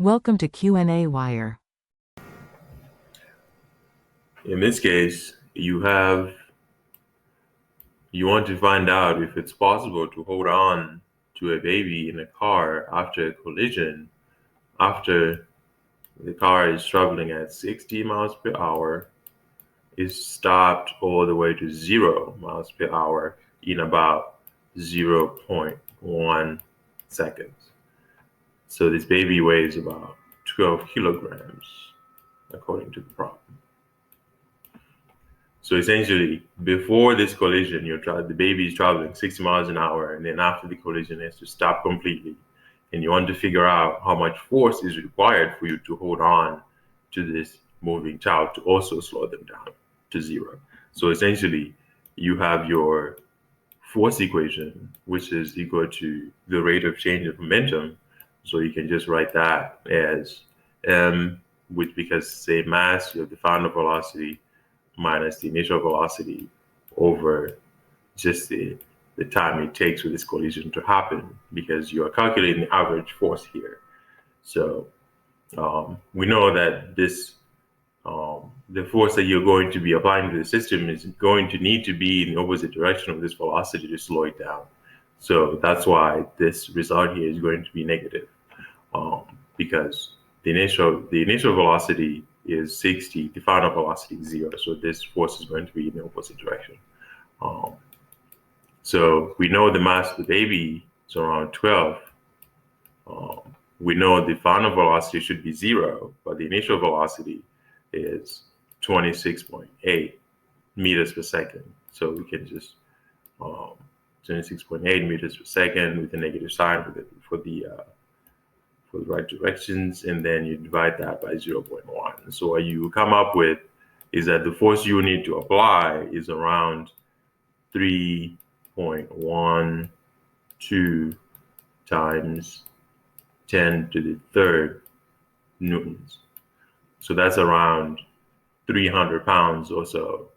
Welcome to qnawire. In this case, you want to find out if it's possible to hold on to a baby in a car after a collision, after the car is traveling at 60 miles per hour, is stopped all the way to 0 miles per hour in about 0.1 seconds. So this baby weighs about 12 kilograms, according to the problem. So essentially, before this collision, the baby is traveling 60 miles an hour, and then after the collision, it has to stop completely. And you want to figure out how much force is required for you to hold on to this moving child to also slow them down to 0. So essentially, you have your force equation, which is equal to the rate of change of momentum. So you can just write that as m, which because say mass, you have the final velocity minus the initial velocity over just the time it takes for this collision to happen, because you are calculating the average force here. So we know that the force that you're going to be applying to the system is going to need to be in the opposite direction of this velocity to slow it down. So that's why this result here is going to be negative, because the initial velocity is 60, the final velocity is 0. So this force is going to be in the opposite direction. So we know the mass of the baby is around 12. We know the final velocity should be 0, but the initial velocity is 26.8 meters per second. So we can just 26.8 meters per second with a negative sign for the right directions, and then you divide that by 0.1. So what you come up with is that the force you need to apply is around 3.12 times 10 to the third newtons. So that's around 300 pounds or so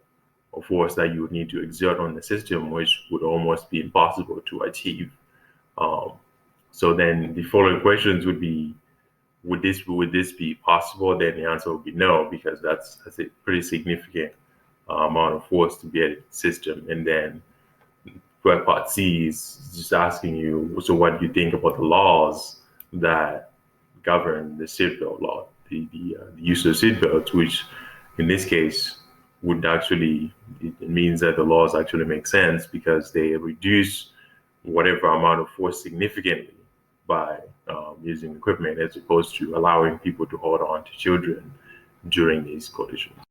of force that you would need to exert on the system, which would almost be impossible to achieve. So then the following questions would be, would this be possible? Then the answer would be no, because that's a pretty significant amount of force to be at the system. And then part C is just asking you, so what do you think about the laws that govern the seatbelt law, the use of seatbelts, which in this case would actually, it means that the laws actually make sense because they reduce whatever amount of force significantly by using equipment, as opposed to allowing people to hold on to children during these collisions.